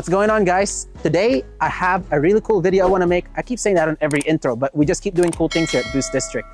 What's going on, guys? Today I have a really cool video I want to make. I keep saying that on every intro, but we just keep doing cool things here at Boost District.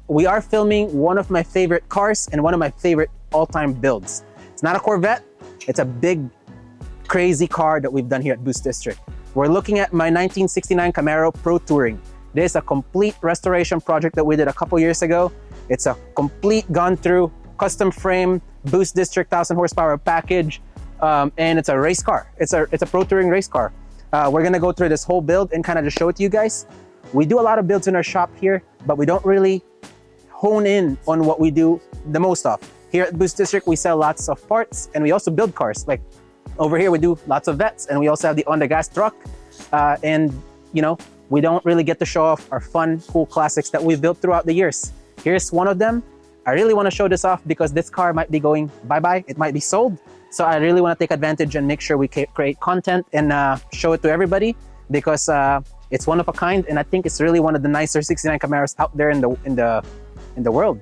We are filming one of my favorite cars and one of my favorite all-time builds. It's not a Corvette, it's a big crazy car that we've done here at Boost District. We're looking at my 1969 Camaro Pro Touring. This is a complete restoration project that we did a couple years ago. It's a complete gone through custom frame Boost District 1000 horsepower package. And it's a race car. It's a Pro Touring race car. We're gonna go through this whole build and kind of just show it to you guys. We do a lot of builds in our shop here, but we don't really hone in on what we do the most of. Here at Boost District, we sell lots of parts and we also build cars. Like over here, we do lots of vets and we also have the on the gas truck. And you know, we don't really get to show off our fun, cool classics that we've built throughout the years. Here's one of them. I really want to show this off because this car might be going bye-bye. It might be sold. So I really want to take advantage and make sure we create content and show it to everybody because it's one of a kind, and I think it's really one of the nicer 69 Camaros out there in the world.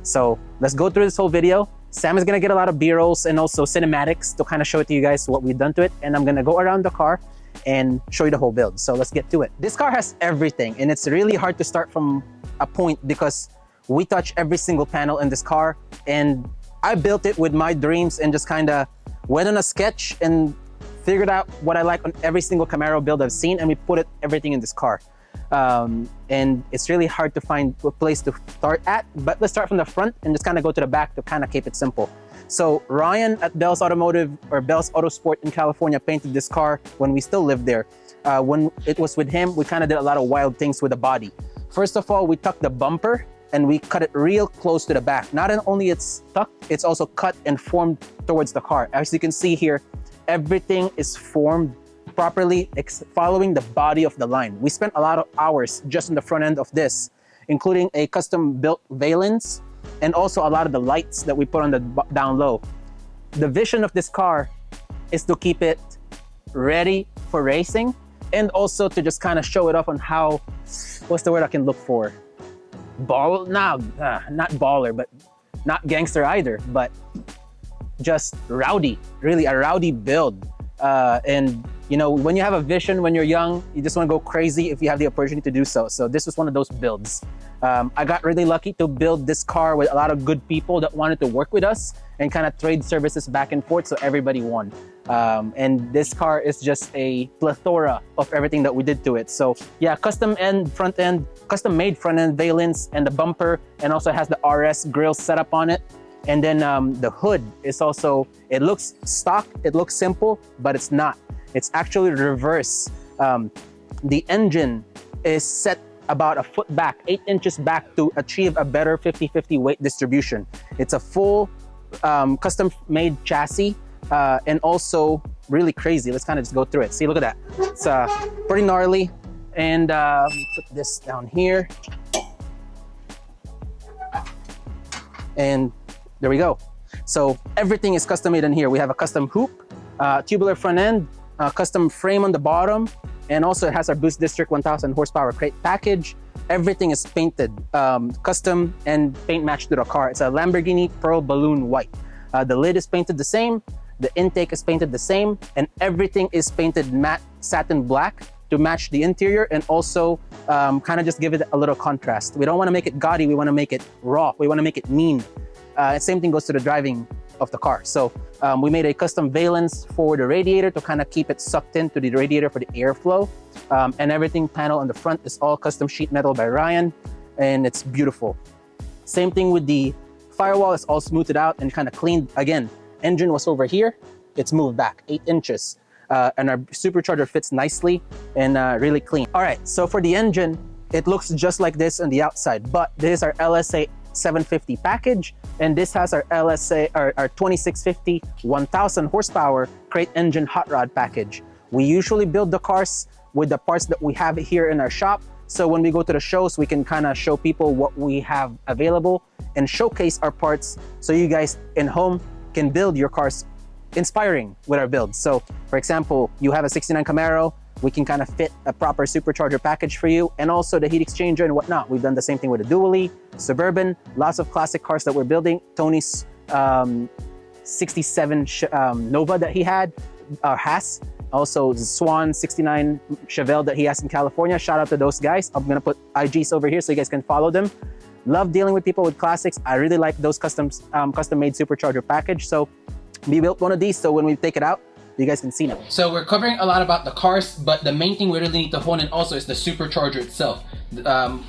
So let's go through this whole video. Sam is gonna get a lot of B-rolls and also cinematics to kind of show it to you guys what we've done to it, and I'm gonna go around the car and show you the whole build. So let's get to it. This car has everything, and it's really hard to start from a point because we touch every single panel in this car, and I built it with my dreams and just kind of went on a sketch and figured out what I like on every single Camaro build I've seen, and we put everything in this car. And it's really hard to find a place to start at, but let's start from the front and just kind of go to the back to kind of keep it simple. So Ryan at Bell's Automotive or Bell's Autosport in California painted this car when we still lived there. When it was with him, we kind of did a lot of wild things with the body. First of all, we tucked the bumper and we cut it real close to the back. Not only it's tucked, it's also cut and formed towards the car. As you can see here, everything is formed properly, following the body of the line. We spent a lot of hours just on the front end of this, including a custom built valence and also a lot of the lights that we put on the down low. The vision of this car is to keep it ready for racing and also to just kind of show it off on how, what's the word I can look for? Not baller, but not gangster either, but just rowdy, really a rowdy build. And you know, when you have a vision, when you're young, you just want to go crazy if you have the opportunity to do so. So this was one of those builds. I got really lucky to build this car with a lot of good people that wanted to work with us and kind of trade services back and forth, so everybody won. And this car is just a plethora of everything that we did to it. So yeah, custom made front end valence and the bumper, and also has the RS grill setup on it. And then the hood is also, it looks stock, it looks simple, but it's not. It's actually reverse. The engine is set about a foot back, 8 inches back to achieve a better 50-50 weight distribution. It's a full custom made chassis and also really crazy. Let's kind of just go through it. See, look at that. It's pretty gnarly. And put this down here. And there we go. So everything is custom made in here. We have a custom hoop, tubular front end, custom frame on the bottom, and also it has our Boost District 1000 horsepower crate package. Everything is painted, custom and paint matched to the car. It's a Lamborghini Pearl Balloon White. The lid is painted the same, the intake is painted the same, and everything is painted matte satin black to match the interior and also kind of just give it a little contrast. We don't want to make it gaudy, we want to make it raw, we want to make it mean. Same thing goes to the driving of the car. So we made a custom valence for the radiator to kind of keep it sucked into the radiator for the airflow. And everything panel on the front is all custom sheet metal by Ryan, and it's beautiful. Same thing with the firewall, it's all smoothed out and kind of cleaned. Again, engine was over here, it's moved back 8 inches. And our supercharger fits nicely and really clean. All right, so for the engine, it looks just like this on the outside, but this is our LSA 750 package, and this has our LSA, our 2650 1000 horsepower crate engine hot rod package. We usually build the cars with the parts that we have here in our shop, so when we go to the shows, we can kind of show people what we have available and showcase our parts so you guys in home can build your cars inspiring with our builds. So for example, you have a 69 Camaro, we can kind of fit a proper supercharger package for you, and also the heat exchanger and whatnot. We've done the same thing with a Dually, Suburban, lots of classic cars that we're building. Tony's 67 Nova that he had, has, Also the Swan 69 Chevelle that he has in California. Shout out to those guys. I'm gonna put IGs over here so you guys can follow them. Love dealing with people with classics. I really like those custom-made supercharger package. So we built one of these, so when we take it out, you guys can see now. So we're covering a lot about the cars, but the main thing we really need to hone in also is the supercharger itself.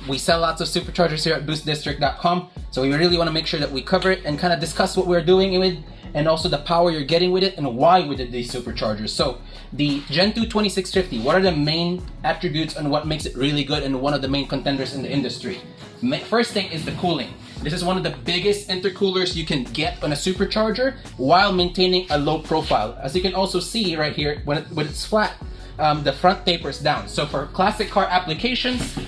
We sell lots of superchargers here at BoostDistrict.com, so we really want to make sure that we cover it and kind of discuss what we're doing with, and also the power you're getting with it and why we did these superchargers. So the Gen 2 2650, what are the main attributes and what makes it really good and one of the main contenders in the industry? First thing is the cooling. This is one of the biggest intercoolers you can get on a supercharger while maintaining a low profile. As you can also see right here, when it's flat, the front tapers down. So for classic car applications,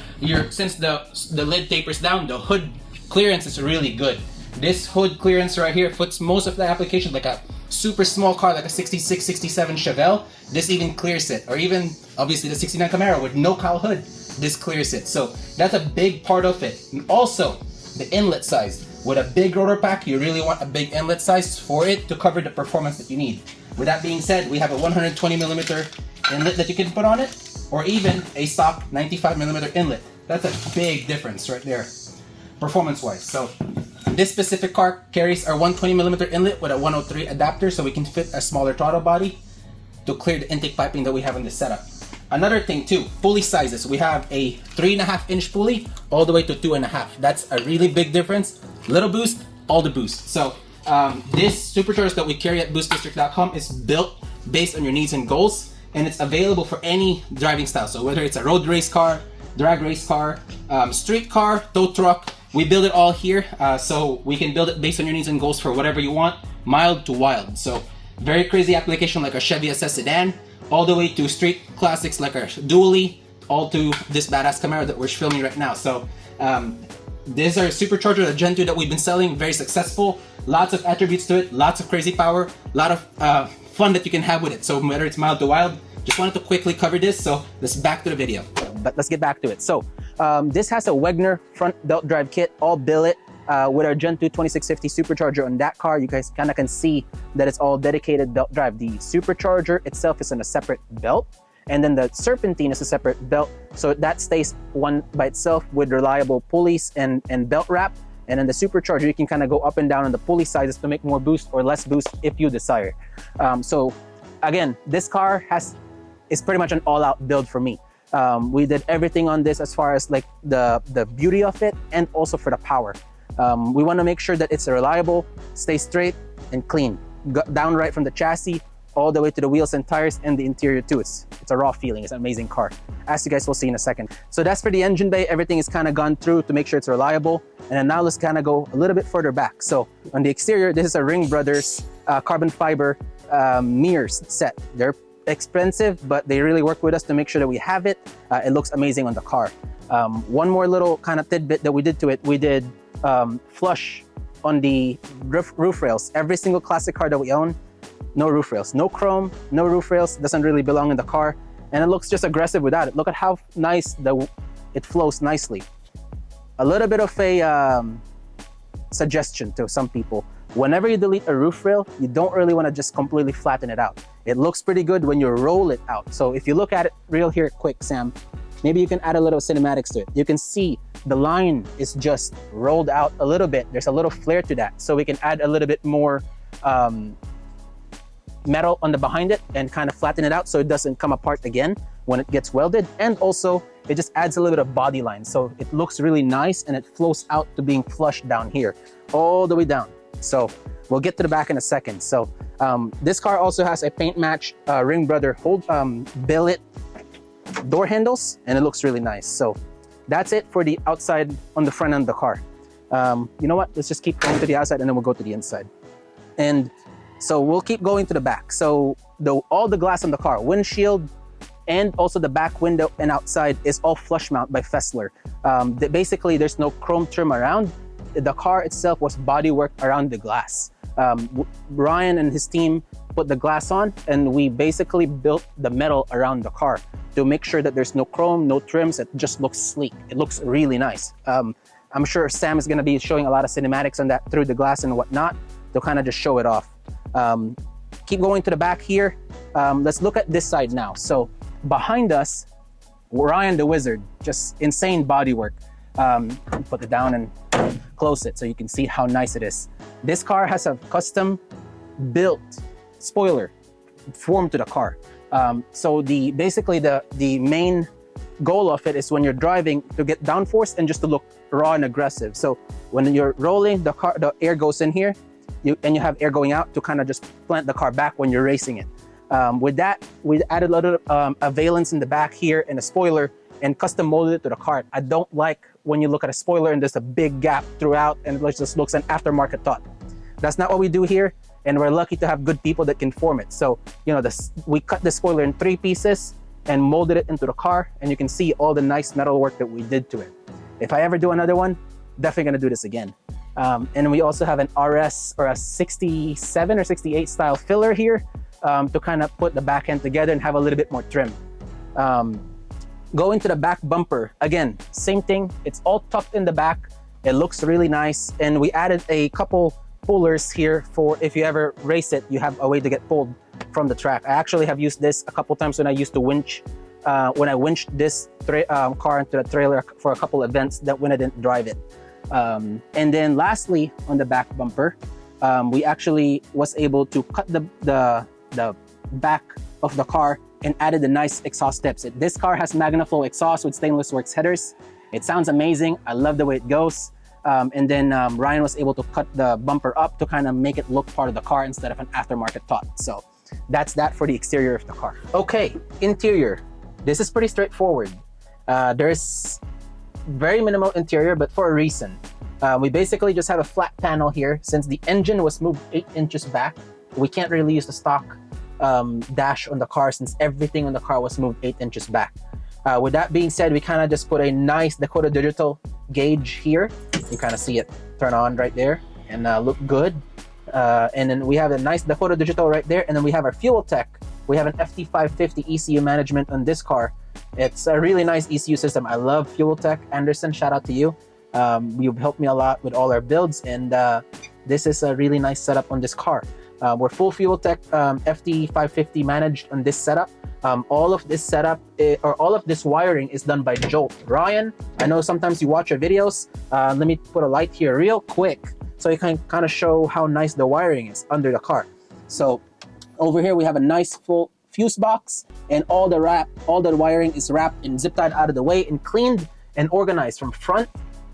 since the lid tapers down, the hood clearance is really good. This hood clearance right here fits most of the applications, like a super small car like a 66, 67 Chevelle. This even clears it, or even obviously the 69 Camaro with no cowl hood. This clears it. So that's a big part of it. And also the inlet size. With a big rotor pack, you really want a big inlet size for it to cover the performance that you need. With that being said, we have a 120mm inlet that you can put on it, or even a stock 95mm inlet. That's a big difference right there, performance-wise. So this specific car carries our 120mm inlet with a 103 adapter, so we can fit a smaller throttle body to clear the intake piping that we have in this setup. Another thing too, pulley sizes. We have a 3.5-inch pulley all the way to 2.5. That's a really big difference. Little boost, all the boost. So this supercharger that we carry at BoostDistrict.com is built based on your needs and goals, and it's available for any driving style. So whether it's a road race car, drag race car, street car, tow truck, we build it all here. So we can build it based on your needs and goals for whatever you want, mild to wild. So very crazy application like a Chevy SS sedan, all the way to street classics like our dually, all to this badass Camaro that we're filming right now. So these are supercharger, the Gen 2 that we've been selling, very successful. Lots of attributes to it, lots of crazy power, a lot of fun that you can have with it. So whether it's mild to wild, just wanted to quickly cover this. So let's back to the video. But let's get back to it. So this has a Wegner front belt drive kit, all billet. With our Gen 2 2650 supercharger on that car, you guys kind of can see that it's all dedicated belt drive. The supercharger itself is in a separate belt, and then the serpentine is a separate belt, so that stays one by itself with reliable pulleys and belt wrap. And then the supercharger, you can kind of go up and down on the pulley sizes to make more boost or less boost if you desire. So again, this car is pretty much an all-out build for me. We did everything on this as far as like the beauty of it, and also for the power. We want to make sure that it's reliable, stay straight and clean, down right from the chassis all the way to the wheels and tires and the interior too. It's a raw feeling. It's an amazing car, as you guys will see in a second. So that's for the engine bay. Everything is kind of gone through to make sure it's reliable. And then now let's kind of go a little bit further back. So on the exterior, this is a Ring Brothers carbon fiber mirrors set. They're expensive, but they really work with us to make sure that we have it. It looks amazing on the car. One more little kind of tidbit that we did to it, we did flush on the roof rails. Every single classic car that we own, no roof rails, no chrome, no roof rails, doesn't really belong in the car, and it looks just aggressive without it. Look at how nice it flows nicely. A little bit of a suggestion to some people: whenever you delete a roof rail, you don't really want to just completely flatten it out. It looks pretty good when you roll it out. So if you look at it real here quick, Sam, maybe you can add a little cinematics to it. You can see the line is just rolled out a little bit. There's a little flare to that. So we can add a little bit more metal on the behind it and kind of flatten it out so it doesn't come apart again when it gets welded. And also it just adds a little bit of body line. So it looks really nice and it flows out to being flushed down here, all the way down. So we'll get to the back in a second. So this car also has a paint match Ring Brother billet door handles, and it looks really nice. So that's it for the outside on the front end of the car. You know what? Let's just keep going to the outside and then we'll go to the inside. And so we'll keep going to the back. So all the glass on the car, windshield, and also the back window and outside is all flush mount by Fessler. Basically, there's no chrome trim around. The car itself was bodywork around the glass. Ryan and his team put the glass on, and we basically built the metal around the car to make sure that there's no chrome, no trims. It just looks sleek. It looks really nice. I'm sure Sam is going to be showing a lot of cinematics on that through the glass and whatnot to kind of just show it off. keep going to the back here. Let's look at this side now. So behind us, Ryan the Wizard, just insane bodywork. Put it down and close it so you can see how nice it is. This car has a custom built spoiler formed to the car. So basically the main goal of it is when you're driving to get downforce and just to look raw and aggressive. So when you're rolling, the air goes in here, and you have air going out to kind of just plant the car back when you're racing it. With that, we added a lot of a valence in the back here and a spoiler and custom molded it to the car. I don't like when you look at a spoiler and there's a big gap throughout and it just looks an aftermarket thought. That's not what we do here, and we're lucky to have good people that can form it. So, you know, we cut the spoiler in 3 pieces and molded it into the car, and you can see all the nice metal work that we did to it. If I ever do another one, definitely gonna do this again. And we also have an RS or a 67 or 68 style filler here to kind of put the back end together and have a little bit more trim. Going to the back bumper, again, same thing. It's all tucked in the back. It looks really nice. And we added a couple pullers here for if you ever race it, you have a way to get pulled from the track. I actually have used this a couple times when I used to winch, when I winched this car into the trailer for a couple events that when I didn't drive it. And then lastly, on the back bumper, we actually was able to cut the back of the car and added the nice exhaust tips. This car has MagnaFlow exhaust with stainless works headers. It sounds amazing. I love the way it goes. And then Ryan was able to cut the bumper up to kind of make it look part of the car instead of an aftermarket top. So that's that for the exterior of the car. Okay, interior. This is pretty straightforward. There's very minimal interior, but for a reason. We basically just have a flat panel here. Since the engine was moved 8 inches back, we can't really use the stock dash on the car since everything on the car was moved 8 inches back. With that being said, we kind of just put a nice Dakota Digital gauge here. You kind of see it turn on right there and look good. And then we have a nice Dakota Digital right there. And then we have our fuel tech. We have an FT550 ECU management on this car. It's a really nice ECU system. I love Fuel Tech. Anderson, shout out to you. You've helped me a lot with all our builds, and this is a really nice setup on this car. We're full Fuel Tech FT550 managed on this setup. All of this setup, or all of this wiring is done by Jolt. Ryan, I know sometimes you watch our videos. Let me put a light here real quick so you can kind of show how nice the wiring is under the car. So over here we have a nice full fuse box, and all the wiring is wrapped and zip tied out of the way and cleaned and organized from front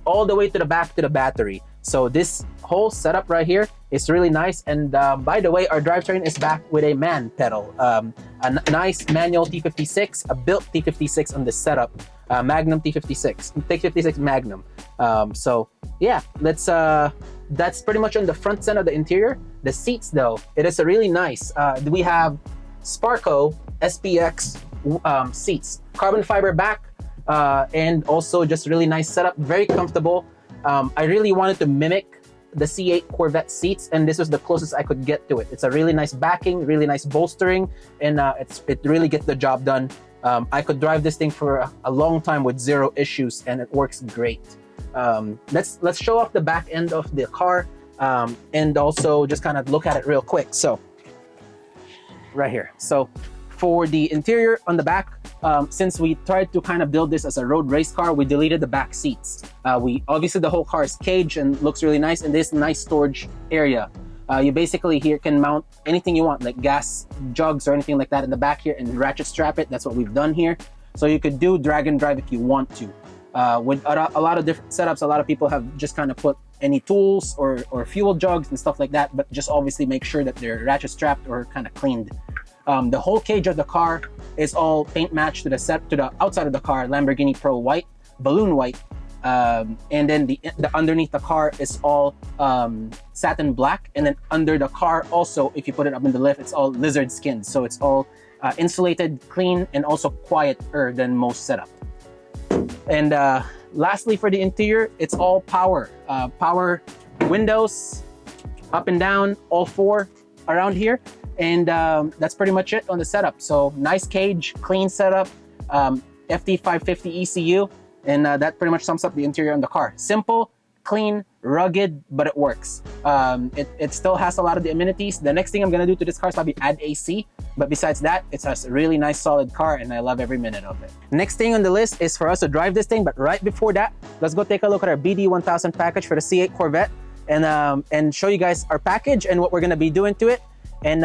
all the way to the back to the battery. So this whole setup right here is really nice. And by the way, our drivetrain is back with a man pedal, a nice manual T56, a built T56 on this setup, Magnum T56 Magnum. So yeah, that's pretty much on the front end of the interior. The seats though, it is a really nice. We have Sparco SPX seats, carbon fiber back, and also just really nice setup, very comfortable. I really wanted to mimic the C8 Corvette seats, and this was the closest I could get to it. It's a really nice backing, really nice bolstering, and it really gets the job done. I could drive this thing for a long time with 0 issues, and it works great. Let's show off the back end of the car, and also just kind of look at it real quick. So right here. So for the interior on the back, since we tried to kind of build this as a road race car, we deleted the back seats. Obviously the whole car is caged and looks really nice, and this nice storage area. You basically here can mount anything you want, like gas jugs or anything like that in the back here, and ratchet strap it. That's what we've done here. So you could do drag and drive if you want to. With a lot of different setups, a lot of people have just kind of put any tools or fuel jugs and stuff like that, but just obviously make sure that they're ratchet strapped or kind of cleaned. The whole cage of the car is all paint matched to the outside of the car, Lamborghini Pro white, balloon white, and then the underneath the car is all satin black, and then under the car also, if you put it up in the lift, it's all lizard skin, so it's all insulated, clean, and also quieter than most setup. And lastly, for the interior, it's all power windows, up and down, all 4 around here. And that's pretty much it on the setup. So nice cage, clean setup, FT550 ECU, and that pretty much sums up the interior on the car. Simple, clean, rugged, but it works. It still has a lot of the amenities. The next thing I'm gonna do to this car is probably add AC, but besides that, it's a really nice solid car and I love every minute of it. Next thing on the list is for us to drive this thing, but right before that, let's go take a look at our BD 1000 package for the C8 Corvette and show you guys our package and what we're gonna be doing to it. And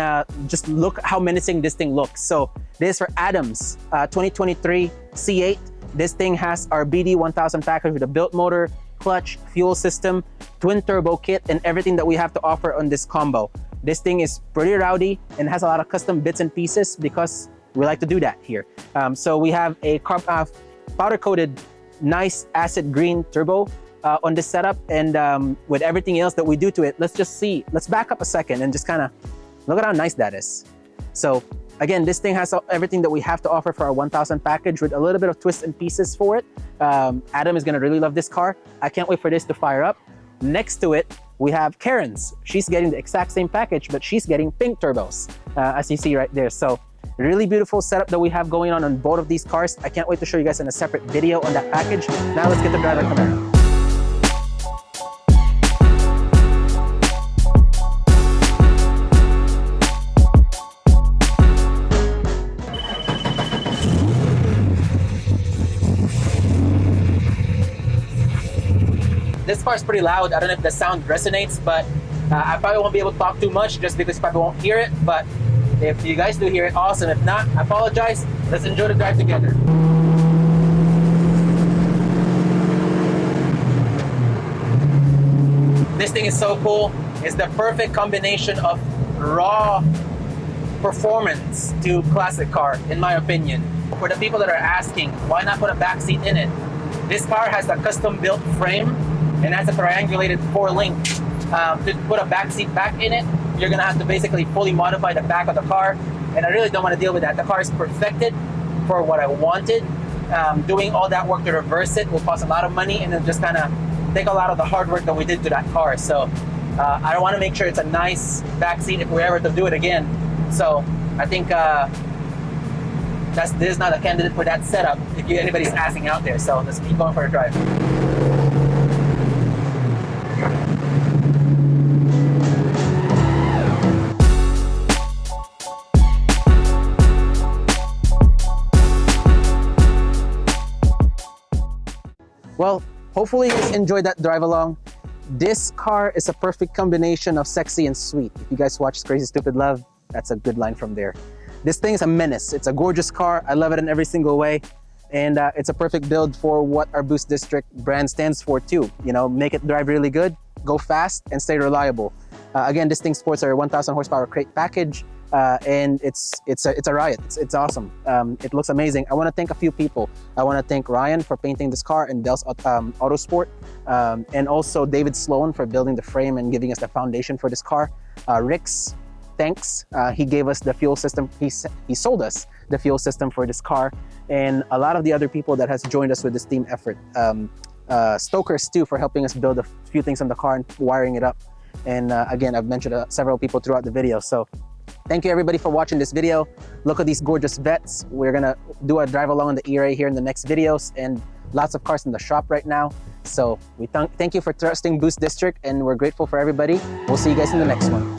just look how menacing this thing looks. So this is for Adam's 2023 C8. This thing has our BD 1000 package with a built motor, clutch, fuel system, twin turbo kit, and everything that we have to offer on this combo. This thing is pretty rowdy and has a lot of custom bits and pieces because we like to do that here. So we have a powder coated, nice acid green turbo on this setup, and with everything else that we do to it, let's back up a second and just kind of look at how nice that is. So again, this thing has everything that we have to offer for our 1000 package with a little bit of twists and pieces for it. Adam is gonna really love this car. I can't wait for this to fire up. Next to it, we have Karen's. She's getting the exact same package, but she's getting pink turbos, as you see right there. So really beautiful setup that we have going on both of these cars. I can't wait to show you guys in a separate video on that package. Now let's get to drive our Camaro. This car is pretty loud. I don't know if the sound resonates, but I probably won't be able to talk too much just because you probably won't hear it. But if you guys do hear it, awesome. If not, I apologize. Let's enjoy the drive together. This thing is so cool. It's the perfect combination of raw performance to classic car, in my opinion. For the people that are asking, why not put a back seat in it? This car has a custom built frame and has a triangulated 4-link. To put a back seat back in it, you're gonna have to basically fully modify the back of the car, and I really don't want to deal with that. The car is perfected for what I wanted. Doing all that work to reverse it will cost a lot of money, and then just kind of take a lot of the hard work that we did to that car. So I want to make sure it's a nice back seat if we're ever to do it again. So I think this is not a candidate for that setup if anybody's asking out there. So let's keep going for a drive. Well, hopefully you guys enjoyed that drive along. This car is a perfect combination of sexy and sweet. If you guys watch Crazy Stupid Love, that's a good line from there. This thing is a menace. It's a gorgeous car. I love it in every single way. And it's a perfect build for what our BoostDistrict brand stands for too. You know, make it drive really good, go fast, and stay reliable. Again, this thing sports our 1000 horsepower crate package. And it's a riot. It's awesome. It looks amazing. I want to thank a few people. I want to thank Ryan for painting this car and Dell's Autosport, and also David Sloan for building the frame and giving us the foundation for this car. Rick's, thanks. He gave us the fuel system. He sold us the fuel system for this car, and a lot of the other people that has joined us with this team effort. Stokers too, for helping us build a few things on the car and wiring it up. And again, I've mentioned several people throughout the video. So thank you everybody for watching this video. Look at these gorgeous vets. We're gonna do a drive along on the E-Ray here in the next videos, and lots of cars in the shop right now. So we thank you for trusting BoostDistrict, and we're grateful for everybody. We'll see you guys in the next one.